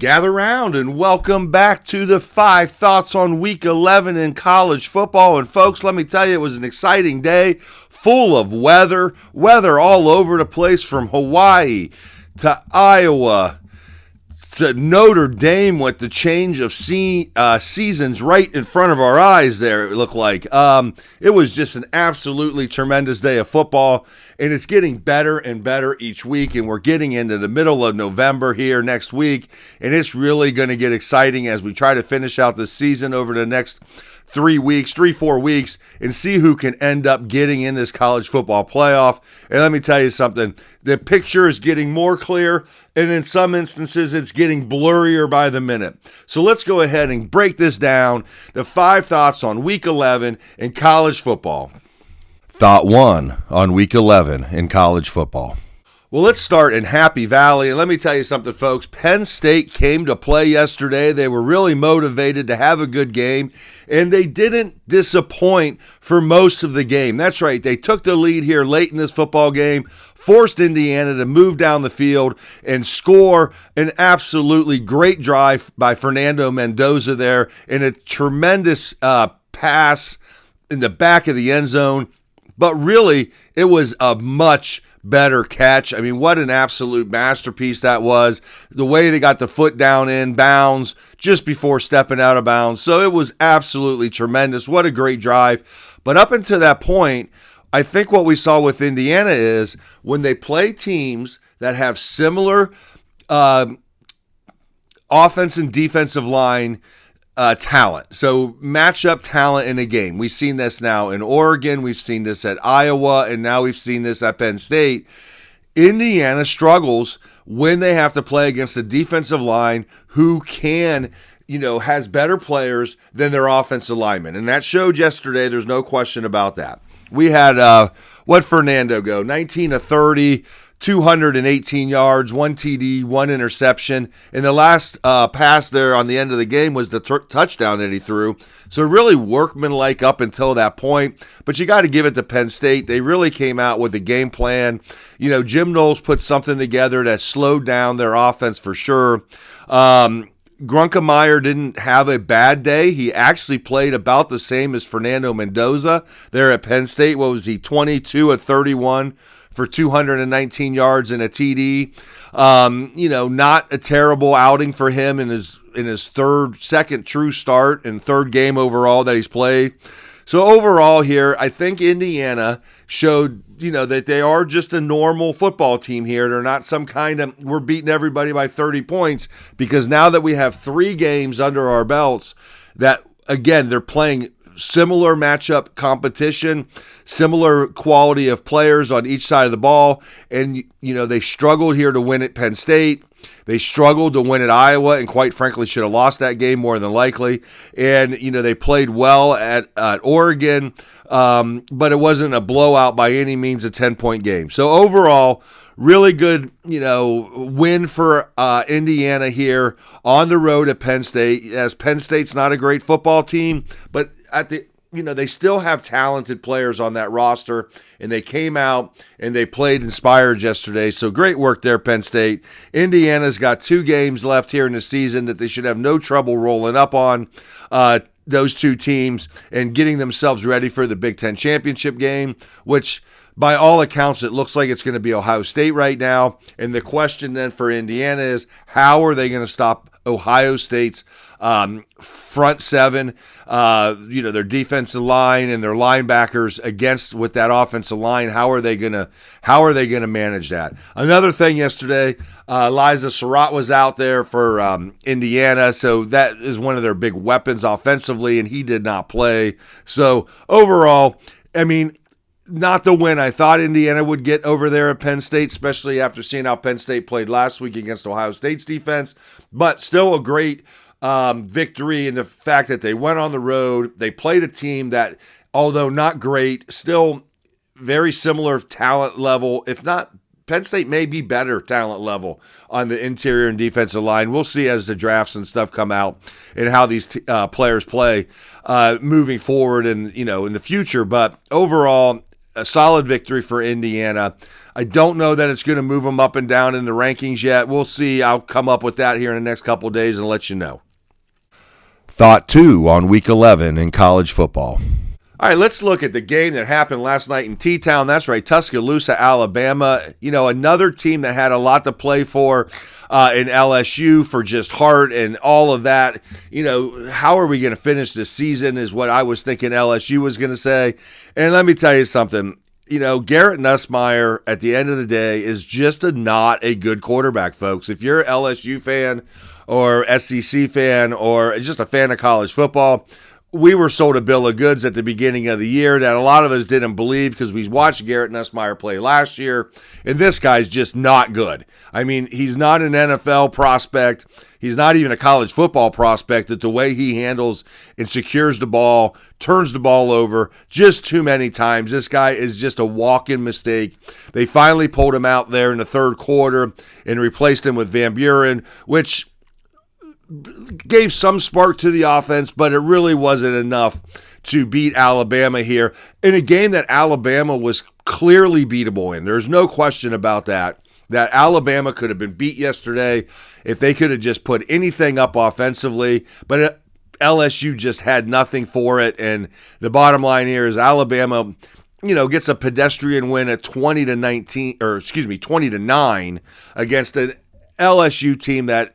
Gather round and welcome back to the 5 Thoughts on Week 11 in college football. And folks, let me tell you, it was an exciting day, full of weather all over the place from Hawaii to Iowa to Notre Dame with the change of seasons right in front of our eyes there, it looked like. It was just an absolutely tremendous day of football, and it's getting better and better each week, and we're getting into the middle of November here next week, and it's really going to get exciting as we try to finish out the season over the next 4 weeks, and see who can end up getting in this college football playoff. And let me tell you something, the picture is getting more clear, and in some instances, it's getting blurrier by the minute. So let's go ahead and break this down, the 5 thoughts on Week 11 in college football. Thought 1 on Week 11 in college football. Well, let's start in Happy Valley, and let me tell you something, folks. Penn State came to play yesterday. They were really motivated to have a good game, and they didn't disappoint for most of the game. That's right. They took the lead here late in this football game, forced Indiana to move down the field and score an absolutely great drive by Fernando Mendoza there, and a tremendous pass in the back of the end zone. But really, it was a much better catch. I mean, what an absolute masterpiece that was. The way they got the foot down in bounds just before stepping out of bounds. So it was absolutely tremendous. What a great drive. But up until that point, I think what we saw with Indiana is when they play teams that have similar offense and defensive line talent. So matchup talent in a game. We've seen this now in Oregon. We've seen this at Iowa. And now we've seen this at Penn State. Indiana struggles when they have to play against a defensive line who has better players than their offensive linemen. And that showed yesterday. There's no question about that. We had, what Fernando go? 19 of 30, 218 yards, 1 TD, 1 interception. And the last pass there on the end of the game was the touchdown that he threw. So really workmanlike up until that point. But you got to give it to Penn State. They really came out with a game plan. Jim Knowles put something together that slowed down their offense for sure. Grunkemeyer didn't have a bad day. He actually played about the same as Fernando Mendoza there at Penn State. What was he, 22 of 31 for 219 yards and a TD. Not a terrible outing for him in his second true start and third game overall that he's played. So overall here, I think Indiana showed, that they are just a normal football team here. They're not some kind of, we're beating everybody by 30 points, because now that we have 3 games under our belts that, again, they're playing similar matchup competition, similar quality of players on each side of the ball. And, they struggled here to win at Penn State. They struggled to win at Iowa and quite frankly should have lost that game more than likely. And, they played well at Oregon, but it wasn't a blowout by any means, a 10-point game. So overall, really good, win for Indiana here on the road at Penn State. As Penn State's not a great football team, but they still have talented players on that roster, and they came out and they played inspired yesterday. So great work there, Penn State. Indiana's got 2 games left here in the season that they should have no trouble rolling up on those 2 teams and getting themselves ready for the Big Ten championship game, which by all accounts, it looks like it's going to be Ohio State right now. And the question then for Indiana is, how are they going to stop Ohio State's front 7, their defensive line and their linebackers with that offensive line? How are they going to manage that? Another thing yesterday, Liza Surratt was out there for Indiana, so that is one of their big weapons offensively, and he did not play. So overall, not the win I thought Indiana would get over there at Penn State, especially after seeing how Penn State played last week against Ohio State's defense, but still a great victory in the fact that they went on the road. They played a team that, although not great, still very similar talent level. If not, Penn State may be better talent level on the interior and defensive line. We'll see as the drafts and stuff come out and how these players play moving forward and in the future. But overall, a solid victory for Indiana. I don't know that it's going to move them up and down in the rankings yet. We'll see. I'll come up with that here in the next couple of days and let you know. Thought 2 on Week 11 in college football. All right, let's look at the game that happened last night in T-Town. That's right, Tuscaloosa, Alabama. Another team that had a lot to play for in LSU for just heart and all of that. How are we going to finish this season is what I was thinking LSU was going to say. And let me tell you something. Garrett Nussmeier, at the end of the day, is just not a good quarterback, folks. If you're an LSU fan or SEC fan or just a fan of college football, we were sold a bill of goods at the beginning of the year that a lot of us didn't believe because we watched Garrett Nussmeier play last year, and this guy's just not good. I mean, he's not an NFL prospect. He's not even a college football prospect. That the way he handles and secures the ball, turns the ball over just too many times. This guy is just a walk-in mistake. They finally pulled him out there in the third quarter and replaced him with Van Buren, which gave some spark to the offense, but it really wasn't enough to beat Alabama here in a game that Alabama was clearly beatable in. There's no question about that Alabama could have been beat yesterday if they could have just put anything up offensively, but LSU just had nothing for it. And the bottom line here is Alabama, gets a pedestrian win at 20-9 against an LSU team that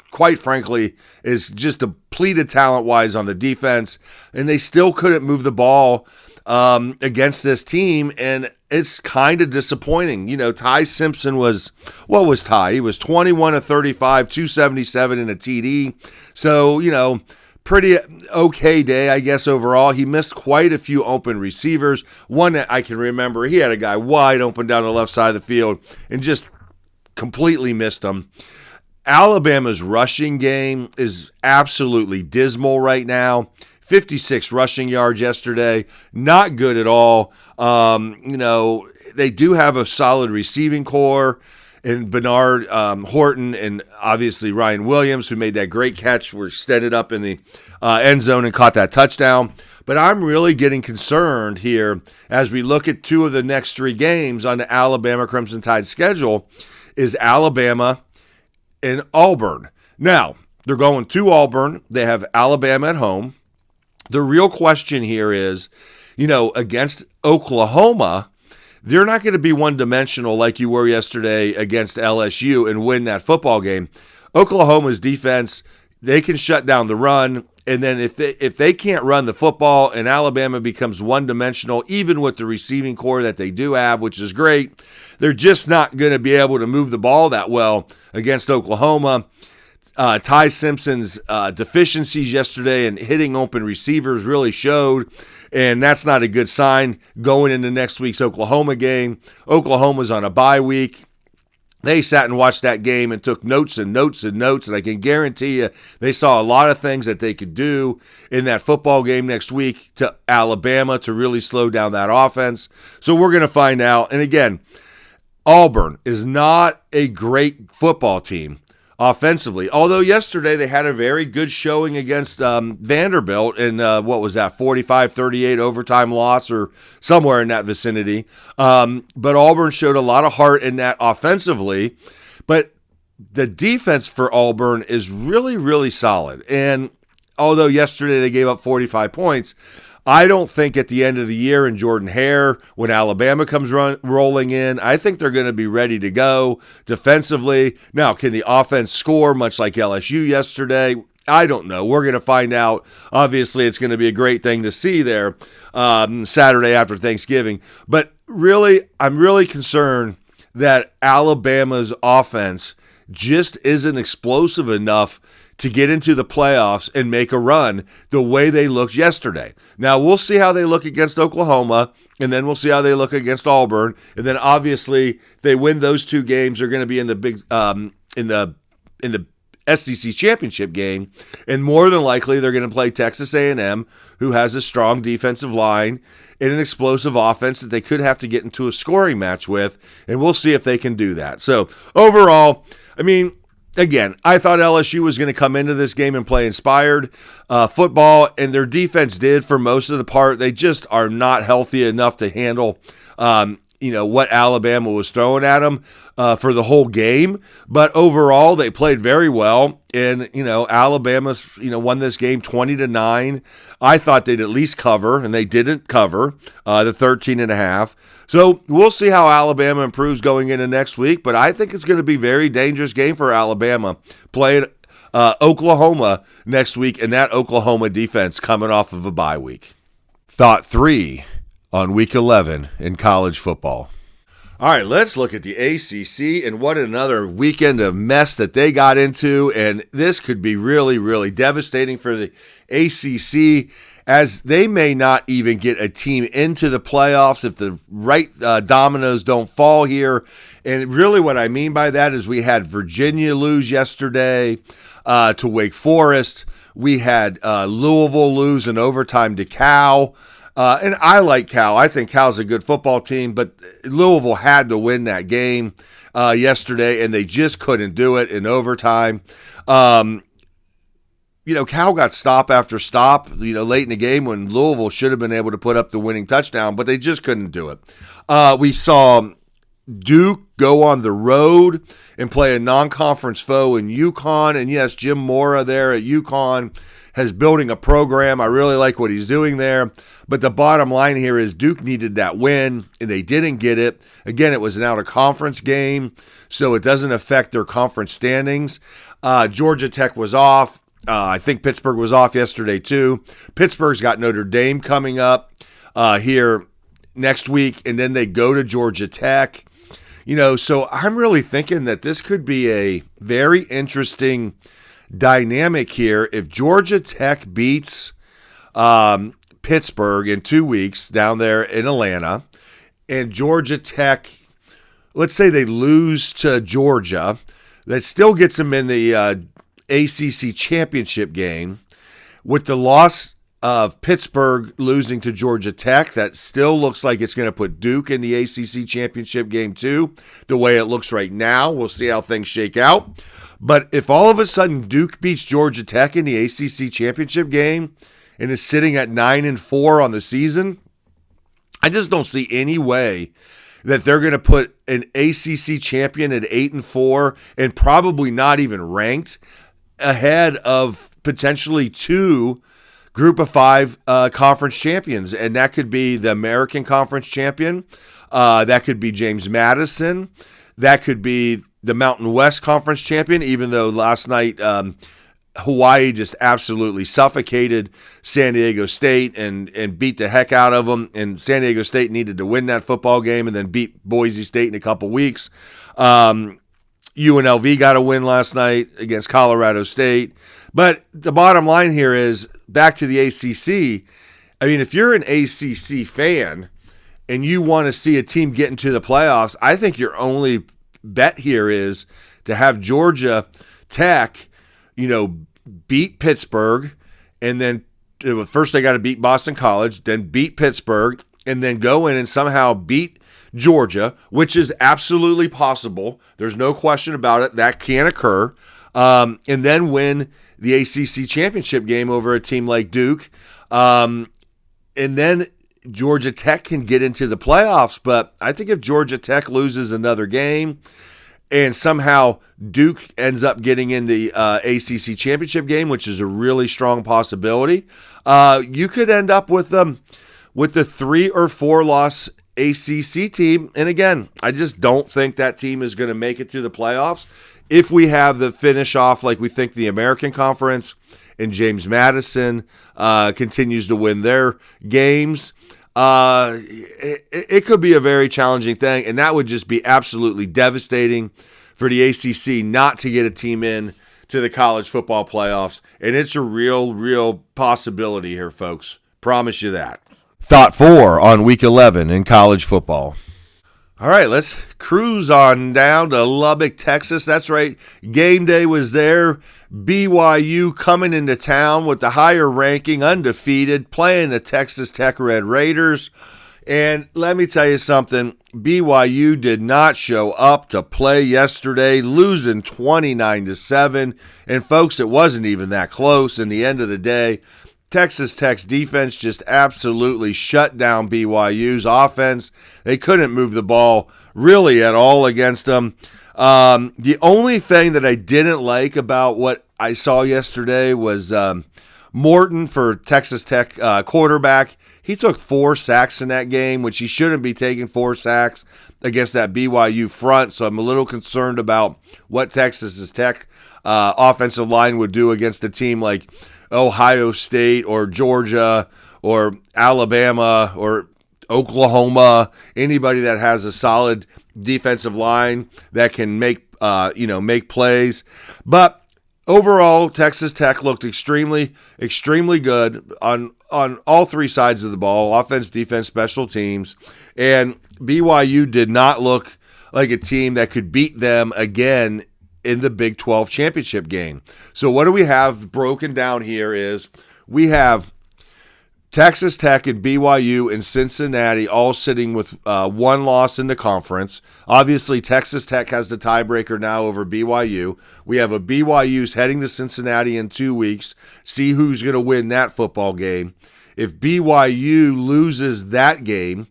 quite frankly, is just depleted talent-wise on the defense, and they still couldn't move the ball against this team, and it's kind of disappointing. Ty Simpson was, what was Ty? He was 21 of 35, 277 in a TD, so, pretty okay day, I guess, overall. He missed quite a few open receivers. One that I can remember, he had a guy wide open down the left side of the field and just completely missed him. Alabama's rushing game is absolutely dismal right now. 56 rushing yards yesterday. Not good at all. They do have a solid receiving core in Bernard Horton and obviously Ryan Williams, who made that great catch, were extended up in the end zone and caught that touchdown. But I'm really getting concerned here as we look at 2 of the next 3 games on the Alabama Crimson Tide schedule is Alabama and Auburn. Now, they're going to Auburn. They have Alabama at home. The real question here is, against Oklahoma, they're not going to be one-dimensional like you were yesterday against LSU and win that football game. Oklahoma's defense, they can shut down the run, and then if they can't run the football and Alabama becomes one-dimensional, even with the receiving core that they do have, which is great, they're just not going to be able to move the ball that well against Oklahoma. Ty Simpson's deficiencies yesterday and hitting open receivers really showed, and that's not a good sign going into next week's Oklahoma game. Oklahoma's on a bye week. They sat and watched that game and took notes and notes and notes, and I can guarantee you they saw a lot of things that they could do in that football game next week to Alabama to really slow down that offense. So we're going to find out. And again, Auburn is not a great football team offensively, although yesterday they had a very good showing against Vanderbilt in, 45-38 overtime loss or somewhere in that vicinity. But Auburn showed a lot of heart in that offensively, but the defense for Auburn is really, really solid. And although yesterday they gave up 45 points, I don't think at the end of the year in Jordan Hare, when Alabama comes rolling in, I think they're going to be ready to go defensively. Now, can the offense score much like LSU yesterday? I don't know. We're going to find out. Obviously, it's going to be a great thing to see there Saturday after Thanksgiving. But really, I'm really concerned that Alabama's offense just isn't explosive enough to get into the playoffs and make a run the way they looked yesterday. Now, we'll see how they look against Oklahoma, and then we'll see how they look against Auburn. And then, obviously, if they win those 2 games, they're going to be in the big in the SEC championship game. And more than likely, they're going to play Texas A&M, who has a strong defensive line and an explosive offense that they could have to get into a scoring match with. And we'll see if they can do that. So, overall, I mean, Again, I thought LSU was going to come into this game and play inspired football, and their defense did for most of the part. They just are not healthy enough to handle, what Alabama was throwing at them for the whole game. But overall, they played very well, and Alabama, won this game 20-9. I thought they'd at least cover, and they didn't cover the 13.5. So we'll see how Alabama improves going into next week, but I think it's going to be a very dangerous game for Alabama playing Oklahoma next week, and that Oklahoma defense coming off of a bye week. Thought 3 on Week 11 in college football. All right, let's look at the ACC and what another weekend of mess that they got into, and this could be really, really devastating for the ACC, as they may not even get a team into the playoffs if the right dominoes don't fall here. And really what I mean by that is we had Virginia lose yesterday to Wake Forest. We had Louisville lose in overtime to Cal. And I like Cal. I think Cal's a good football team, but Louisville had to win that game yesterday, and they just couldn't do it in overtime. Cal got stop after stop, late in the game when Louisville should have been able to put up the winning touchdown, but they just couldn't do it. We saw Duke go on the road and play a non-conference foe in UConn, and yes, Jim Mora there at UConn is building a program. I really like what he's doing there, but the bottom line here is Duke needed that win, and they didn't get it. Again, it was an out-of-conference game, so it doesn't affect their conference standings. Georgia Tech was off. I think Pittsburgh was off yesterday too. Pittsburgh's got Notre Dame coming up here next week, and then they go to Georgia Tech. So I'm really thinking that this could be a very interesting dynamic here. If Georgia Tech beats Pittsburgh in 2 weeks down there in Atlanta, and Georgia Tech, let's say they lose to Georgia, that still gets them in the ACC championship game. With the loss of Pittsburgh losing to Georgia Tech, that still looks like it's going to put Duke in the ACC championship game too, the way it looks right now. We'll see how things shake out. But if all of a sudden Duke beats Georgia Tech in the ACC championship game and is sitting at 9-4 on the season, I just don't see any way that they're going to put an ACC champion at 8-4 and probably not even ranked ahead of potentially 2 Group of 5 conference champions, and that could be the American Conference champion. That could be James Madison. That could be the Mountain West Conference champion, even though last night Hawaii just absolutely suffocated San Diego State and beat the heck out of them. And San Diego State needed to win that football game and then beat Boise State in a couple weeks. UNLV got a win last night against Colorado State. But the bottom line here is, back to the ACC, I mean, if you're an ACC fan and you want to see a team get into the playoffs, I think your only bet here is to have Georgia Tech, beat Pittsburgh, and then first they got to beat Boston College, then beat Pittsburgh, and then go in and somehow beat Georgia, which is absolutely possible. There's no question about it. That can occur. And then win the ACC championship game over a team like Duke. And then Georgia Tech can get into the playoffs. But I think if Georgia Tech loses another game and somehow Duke ends up getting in the ACC championship game, which is a really strong possibility, you could end up with the 3 or 4 loss ACC team. And again, I just don't think that team is going to make it to the playoffs. If we have the finish off like we think the American Conference and James Madison continues to win their games, it could be a very challenging thing, and that would just be absolutely devastating for the ACC not to get a team in to the college football playoffs, and it's a real possibility here, folks. Promise you that. Thought 4 on Week 11 in college football. All right, let's cruise on down to Lubbock, Texas. That's right. Game day was there. BYU coming into town with the higher ranking, undefeated, playing the Texas Tech Red Raiders. And let me tell you something, BYU did not show up to play yesterday, losing 29-7. And folks, it wasn't even that close in the end of the day. Texas Tech's defense just absolutely shut down BYU's offense. They couldn't move the ball really at all against them. The only thing that I didn't like about what I saw yesterday was Morton for Texas Tech quarterback. He took 4 sacks in that game, which he shouldn't be taking 4 sacks against that BYU front. So I'm a little concerned about what Texas Tech offensive line would do against a team like Ohio State or Georgia or Alabama or Oklahoma, anybody that has a solid defensive line that can make plays. But overall, Texas Tech looked extremely good on all 3 sides of the ball, offense, defense, special teams. And BYU did not look like a team that could beat them again in the Big 12 championship game. So what do we have broken down here is we have Texas Tech and BYU and Cincinnati all sitting with 1 loss in the conference. Obviously, Texas Tech has the tiebreaker now over BYU. We have a BYU's heading to Cincinnati in 2 weeks. See who's going to win that football game. If BYU loses that game,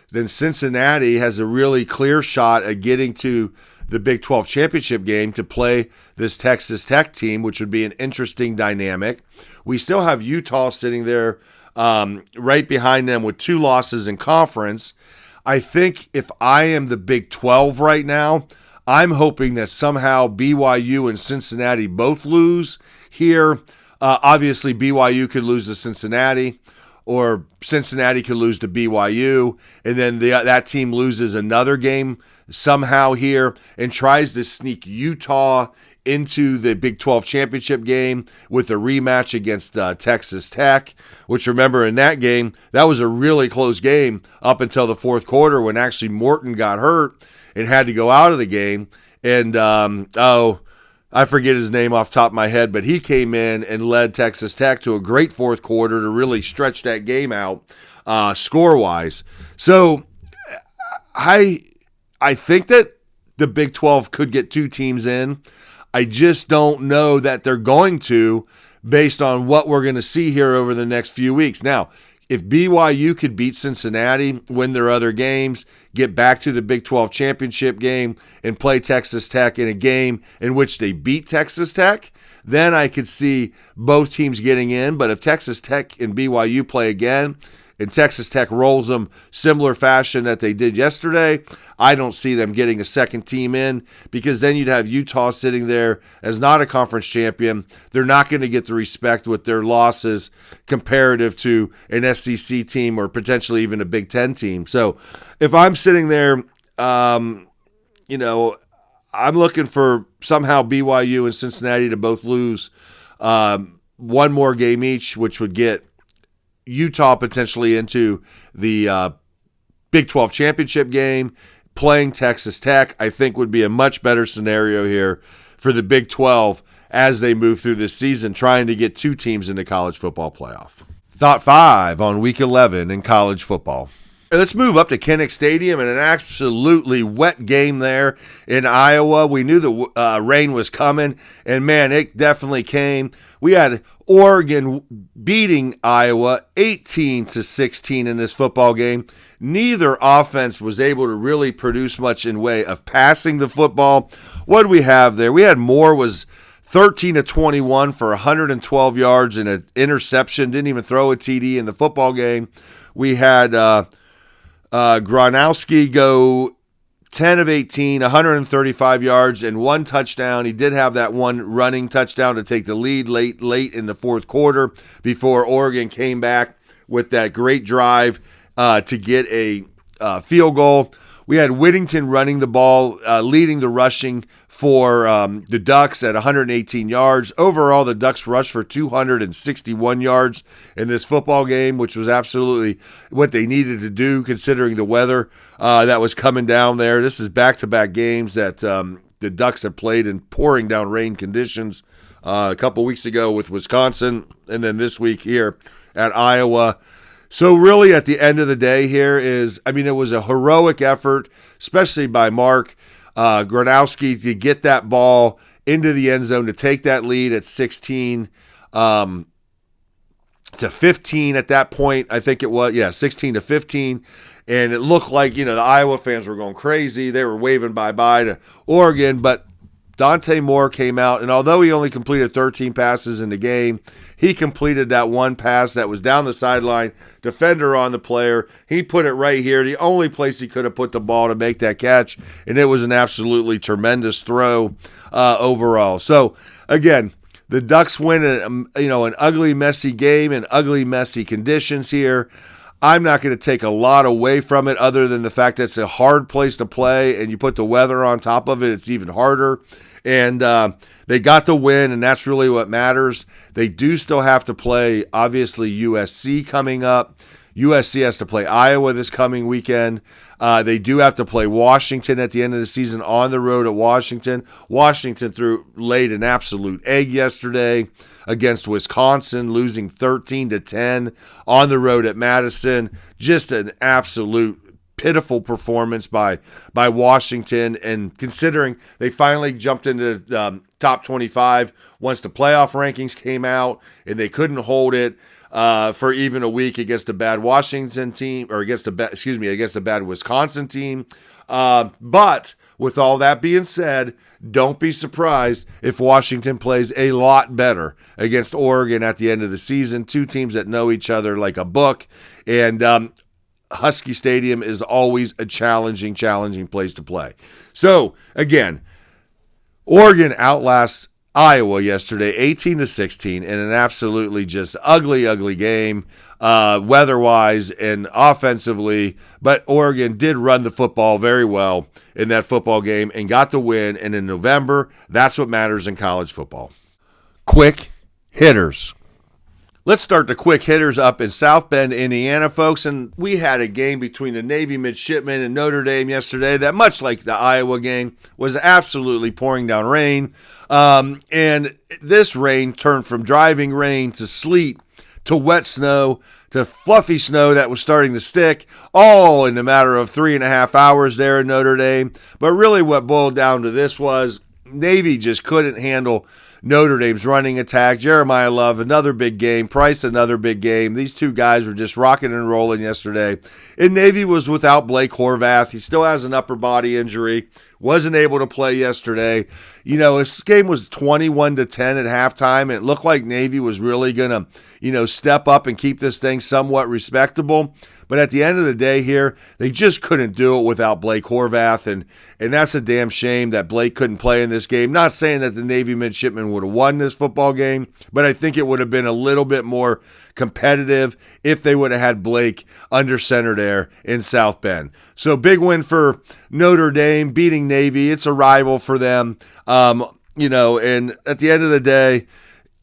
then Cincinnati has a really clear shot at getting to the Big 12 championship game to play this Texas Tech team, which would be an interesting dynamic. We still have Utah sitting there right behind them with 2 losses in conference. I think if I am the Big 12 right now, I'm hoping that somehow BYU and Cincinnati both lose here. Obviously, BYU could lose to Cincinnati, or Cincinnati could lose to BYU, and then that team loses another game somehow here and tries to sneak Utah into the Big 12 championship game with a rematch against Texas Tech, which, remember, in that game, that was a really close game up until the 4th quarter when actually Morton got hurt and had to go out of the game. And, I forget his name off the top of my head, but he came in and led Texas Tech to a great 4th quarter to really stretch that game out score-wise. So I think that the Big 12 could get 2 teams in. I just don't know that they're going to, based on what we're going to see here over the next few weeks. Now, if BYU could beat Cincinnati, win their other games, get back to the Big 12 championship game, and play Texas Tech in a game in which they beat Texas Tech, then I could see both teams getting in. But if Texas Tech and BYU play again, and Texas Tech rolls them similar fashion that they did yesterday, I don't see them getting a second team in, because then you'd have Utah sitting there as not a conference champion. They're not going to get the respect with their losses comparative to an SEC team or potentially even a Big Ten team. So if I'm sitting there, I'm looking for somehow BYU and Cincinnati to both lose 1 more game each, which would get Utah potentially into the Big 12 championship game. Playing Texas Tech, I think, would be a much better scenario here for the Big 12 as they move through this season, trying to get 2 teams in the college football playoff. Thought 5 on Week 11 in college football. Let's move up to Kinnick Stadium and an absolutely wet game there in Iowa. We knew the rain was coming, and man, it definitely came. We had Oregon beating Iowa 18-16 in this football game. Neither offense was able to really produce much in way of passing the football. What did we have there? We had Moore was 13-21 for 112 yards and an interception. Didn't even throw a TD in the football game. We had Gronowski go 10 of 18, 135 yards and 1 touchdown. He did have that 1 running touchdown to take the lead late in the 4th quarter before Oregon came back with that great drive to get a field goal. We had Whittington running the ball, leading the rushing for the Ducks at 118 yards. Overall, the Ducks rushed for 261 yards in this football game, which was absolutely what they needed to do considering the weather that was coming down there. This is back-to-back games that the Ducks have played in pouring down rain conditions a couple weeks ago with Wisconsin, and then this week here at Iowa. So really at the end of the day here it was a heroic effort, especially by Mark Gronowski, to get that ball into the end zone, to take that lead at 16 to 15 at that point. I think it was, 16 to 15. And it looked like, the Iowa fans were going crazy. They were waving bye-bye to Oregon, but Dante Moore came out, and although he only completed 13 passes in the game, he completed that one pass that was down the sideline, defender on the player. He put it right here, the only place he could have put the ball to make that catch, and it was an absolutely tremendous throw overall. So, again, the Ducks win an ugly, messy game in ugly, messy conditions here. I'm not going to take a lot away from it other than the fact that it's a hard place to play, and you put the weather on top of it, it's even harder. And they got the win, and that's really what matters. They do still have to play, obviously, USC coming up. USC has to play Iowa this coming weekend. They do have to play Washington at the end of the season on the road at Washington. Washington laid an absolute egg yesterday against Wisconsin, losing 13-10 on the road at Madison. Just an absolute pitiful performance by Washington, and considering they finally jumped into the top 25 once the playoff rankings came out, and they couldn't hold it for even a week against a bad Washington team, or against a bad Wisconsin team. But with all that being said, don't be surprised if Washington plays a lot better against Oregon at the end of the season. Two teams that know each other like a book, and Husky Stadium is always a challenging place to play. So, again, Oregon outlasts Iowa yesterday, 18-16, in an absolutely just ugly game, weather-wise and offensively. But Oregon did run the football very well in that football game and got the win. And in November, that's what matters in college football. Quick hitters. Let's start the quick hitters up in South Bend, Indiana, folks. And we had a game between the Navy midshipmen and Notre Dame yesterday that, much like the Iowa game, was absolutely pouring down rain. And this rain turned from driving rain to sleet to wet snow to fluffy snow that was starting to stick, all in a matter of 3.5 hours there in Notre Dame. But really what boiled down to this was Navy just couldn't handle Notre Dame's running attack. Jeremiah Love, another big game. Price, another big game. These two guys were just rocking and rolling yesterday. And Navy was without Blake Horvath. He still has an upper body injury. Wasn't able to play yesterday. This game was 21-10 at halftime, and it looked like Navy was really going to, step up and keep this thing somewhat respectable. But at the end of the day here, they just couldn't do it without Blake Horvath, and that's a damn shame that Blake couldn't play in this game. Not saying that the Navy midshipmen would have won this football game, but I think it would have been a little bit more competitive if they would have had Blake under center there in South Bend. So big win for Notre Dame, beating Navy. It's a rival for them, and at the end of the day,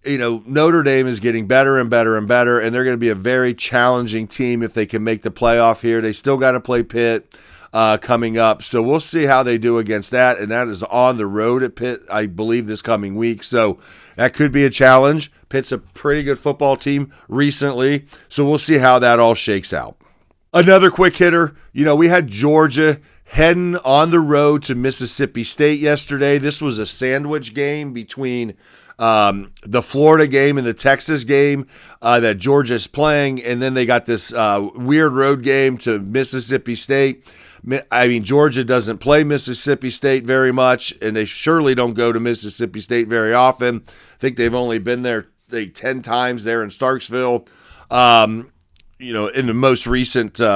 Notre Dame is getting better and better and better, and they're going to be a very challenging team if they can make the playoff here. They still got to play Pitt coming up, so we'll see how they do against that, and that is on the road at Pitt, I believe, this coming week, so that could be a challenge. Pitt's a pretty good football team recently, so we'll see how that all shakes out. Another quick hitter, we had Georgia heading on the road to Mississippi State yesterday. This was a sandwich game between the Florida game and the Texas game that Georgia's playing, and then they got this weird road game to Mississippi State. Georgia doesn't play Mississippi State very much, and they surely don't go to Mississippi State very often. I think they've only been there 10 times there in Starksville. In the most recent, since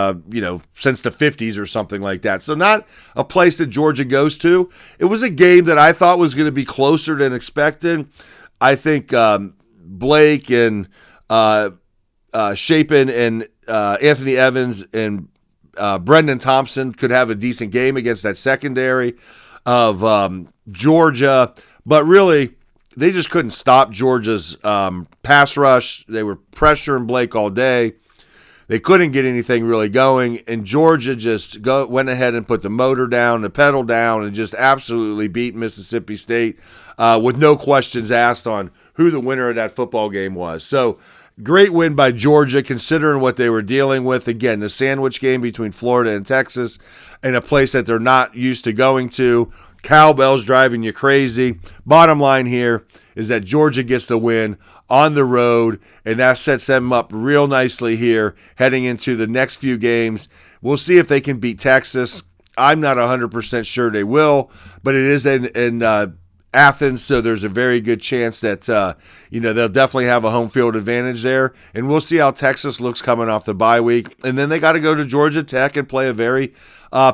the 50s or something like that. So not a place that Georgia goes to. It was a game that I thought was going to be closer than expected. I think Blake and Chapin and Anthony Evans and Brendan Thompson could have a decent game against that secondary of Georgia. But really, they just couldn't stop Georgia's pass rush. They were pressuring Blake all day. They couldn't get anything really going, and Georgia just went ahead and put the motor down, the pedal down, and just absolutely beat Mississippi State with no questions asked on who the winner of that football game was. So great win by Georgia considering what they were dealing with. Again, the sandwich game between Florida and Texas in a place that they're not used to going to. Cowbells driving you crazy. Bottom line here is that Georgia gets the win on the road, and that sets them up real nicely here heading into the next few games. We'll see if they can beat Texas. I'm not 100% sure they will, but it is in Athens, so there's a very good chance that they'll definitely have a home field advantage there. And we'll see how Texas looks coming off the bye week. And then they got to go to Georgia Tech and play a very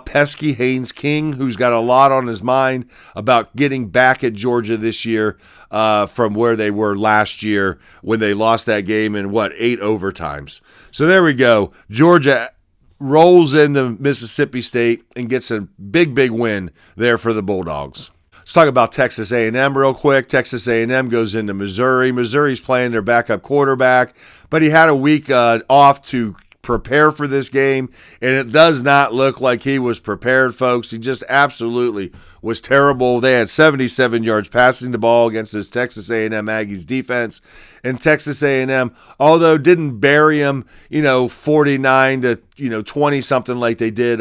pesky Haynes King, who's got a lot on his mind about getting back at Georgia this year from where they were last year when they lost that game in 8 overtimes. So there we go. Georgia rolls into Mississippi State and gets a big win there for the Bulldogs. Let's talk about Texas A&M real quick. Texas A&M goes into Missouri. Missouri's playing their backup quarterback, but he had a week off to prepare for this game, and it does not look like he was prepared, folks. He just absolutely was terrible. They had 77 yards passing the ball against this Texas A&M Aggies defense, and Texas A&M, although didn't bury him, 49 to 20 something like they did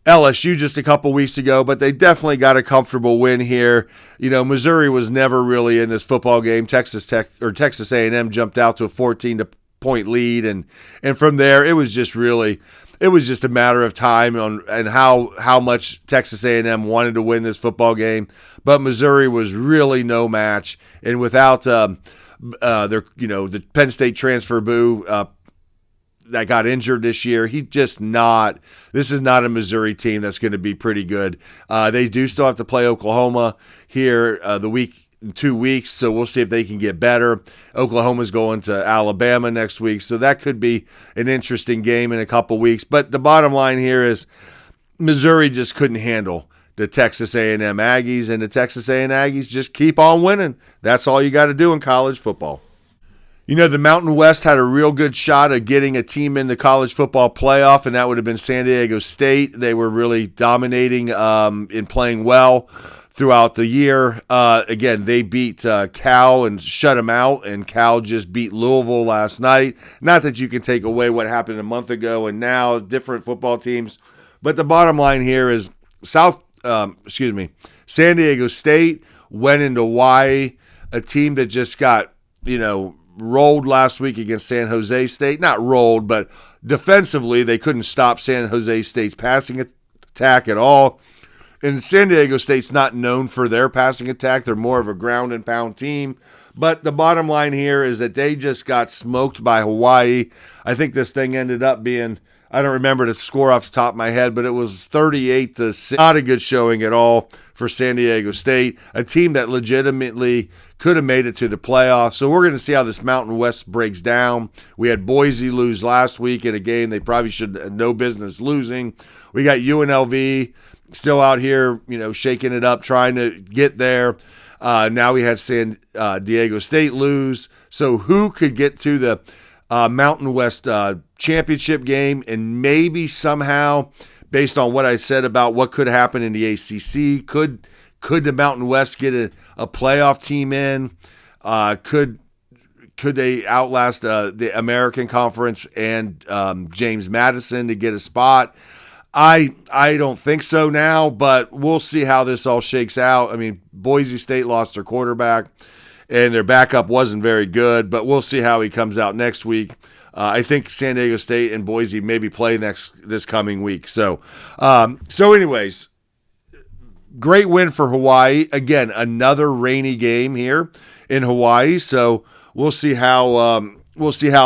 LSU just a couple weeks ago, but they definitely got a comfortable win here. Missouri was never really in this football game. Texas A&M jumped out to a 14-point lead, and from there it was just a matter of time and how much Texas A&M wanted to win this football game. But Missouri was really no match, and without the Penn State transfer boo that got injured this year, this is not a Missouri team that's going to be pretty good. They do still have to play Oklahoma here in 2 weeks, so we'll see if they can get better. Oklahoma's going to Alabama next week, so that could be an interesting game in a couple weeks. But the bottom line here is Missouri just couldn't handle the Texas A&M Aggies, and the Texas A&M Aggies just keep on winning. That's all you got to do in college football. The Mountain West had a real good shot of getting a team in the college football playoff, and that would have been San Diego State. They were really dominating in playing well throughout the year. Again, they beat Cal and shut them out, and Cal just beat Louisville last night. Not that you can take away what happened a month ago and now, different football teams. But the bottom line here is San Diego State went into Hawaii, a team that just got, rolled last week against San Jose State. Not rolled, but defensively they couldn't stop San Jose State's passing attack at all. And San Diego State's not known for their passing attack. They're more of a ground and pound team. But the bottom line here is that they just got smoked by Hawaii. I think this thing ended up being, I don't remember the score off the top of my head, but it was 38-6. Not a good showing at all for San Diego State, a team that legitimately could have made it to the playoffs. So we're going to see how this Mountain West breaks down. We had Boise lose last week in a game they probably should have no business losing. We got UNLV still out here, shaking it up, trying to get there. Now we had San Diego State lose. So who could get to the Mountain West championship game, and maybe somehow, based on what I said about what could happen in the ACC, could the Mountain West get a playoff team in? Could they outlast the American Conference and James Madison to get a spot? I don't think so now, but we'll see how this all shakes out. I mean, Boise State lost their quarterback, and their backup wasn't very good, but we'll see how he comes out next week. I think San Diego State and Boise maybe play this coming week. So anyways, great win for Hawaii. Again, another rainy game here in Hawaii. So we'll see how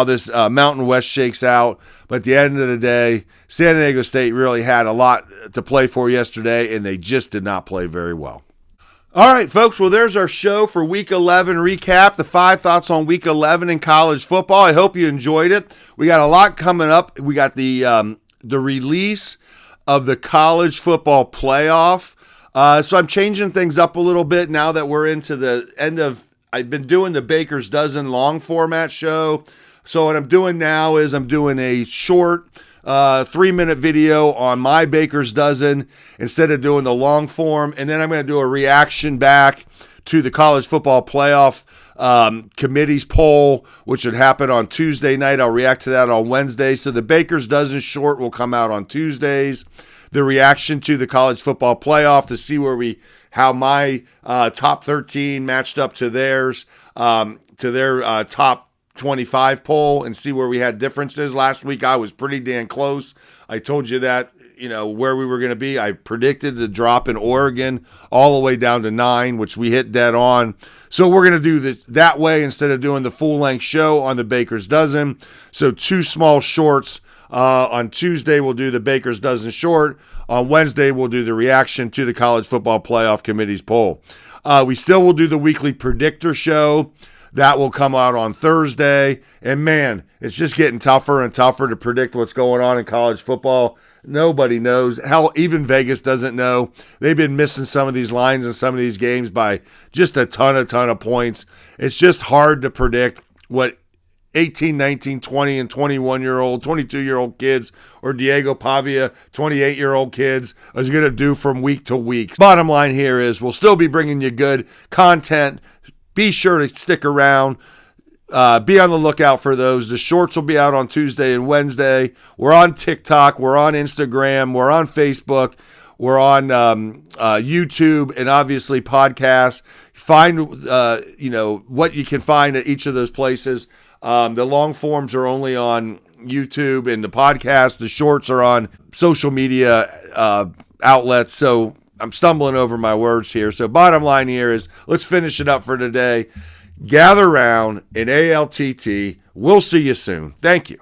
this Mountain West shakes out. But at the end of the day, San Diego State really had a lot to play for yesterday, and they just did not play very well. All right, folks, well, there's our show for Week 11 recap, the 5 thoughts on Week 11 in college football. I hope you enjoyed it. We got a lot coming up. We got the release of the college football playoff. So I'm changing things up a little bit now that we're into the end of, I've been doing the Baker's Dozen long format show. So what I'm doing now is I'm doing a short 3-minute video on my Baker's Dozen instead of doing the long form. And then I'm going to do a reaction back to the college football playoff committee's poll, which would happen on Tuesday night. I'll react to that on Wednesday. So the Baker's Dozen short will come out on Tuesdays. The reaction to the college football playoff to see how my top 13 matched up to theirs, to their top 25 poll, and see where we had differences. Last week I was pretty damn close. I told you that, where we were going to be. I predicted the drop in Oregon all the way down to 9, which we hit dead on. So we're going to do this that way instead of doing the full-length show on the Baker's Dozen. So 2 small shorts. On Tuesday, we'll do the Baker's Dozen short. On Wednesday, we'll do the reaction to the College Football Playoff Committee's poll. We still will do the weekly predictor show. That will come out on Thursday. And man, it's just getting tougher and tougher to predict what's going on in college football. Nobody knows. Hell, even Vegas doesn't know. They've been missing some of these lines in some of these games by just a ton of points. It's just hard to predict what 18, 19, 20, and 21-year-old, 22-year-old kids, or Diego Pavia, 28-year-old kids, is going to do from week to week. Bottom line here is we'll still be bringing you good content. Be sure to stick around. Be on the lookout for those. The shorts will be out on Tuesday and Wednesday. We're on TikTok. We're on Instagram. We're on Facebook. We're on YouTube and obviously podcasts. Find, what you can find at each of those places. The long forms are only on YouTube, and the podcast, the shorts are on social media outlets. So I'm stumbling over my words here. So bottom line here is let's finish it up for today. Gather round in ALTT. We'll see you soon. Thank you.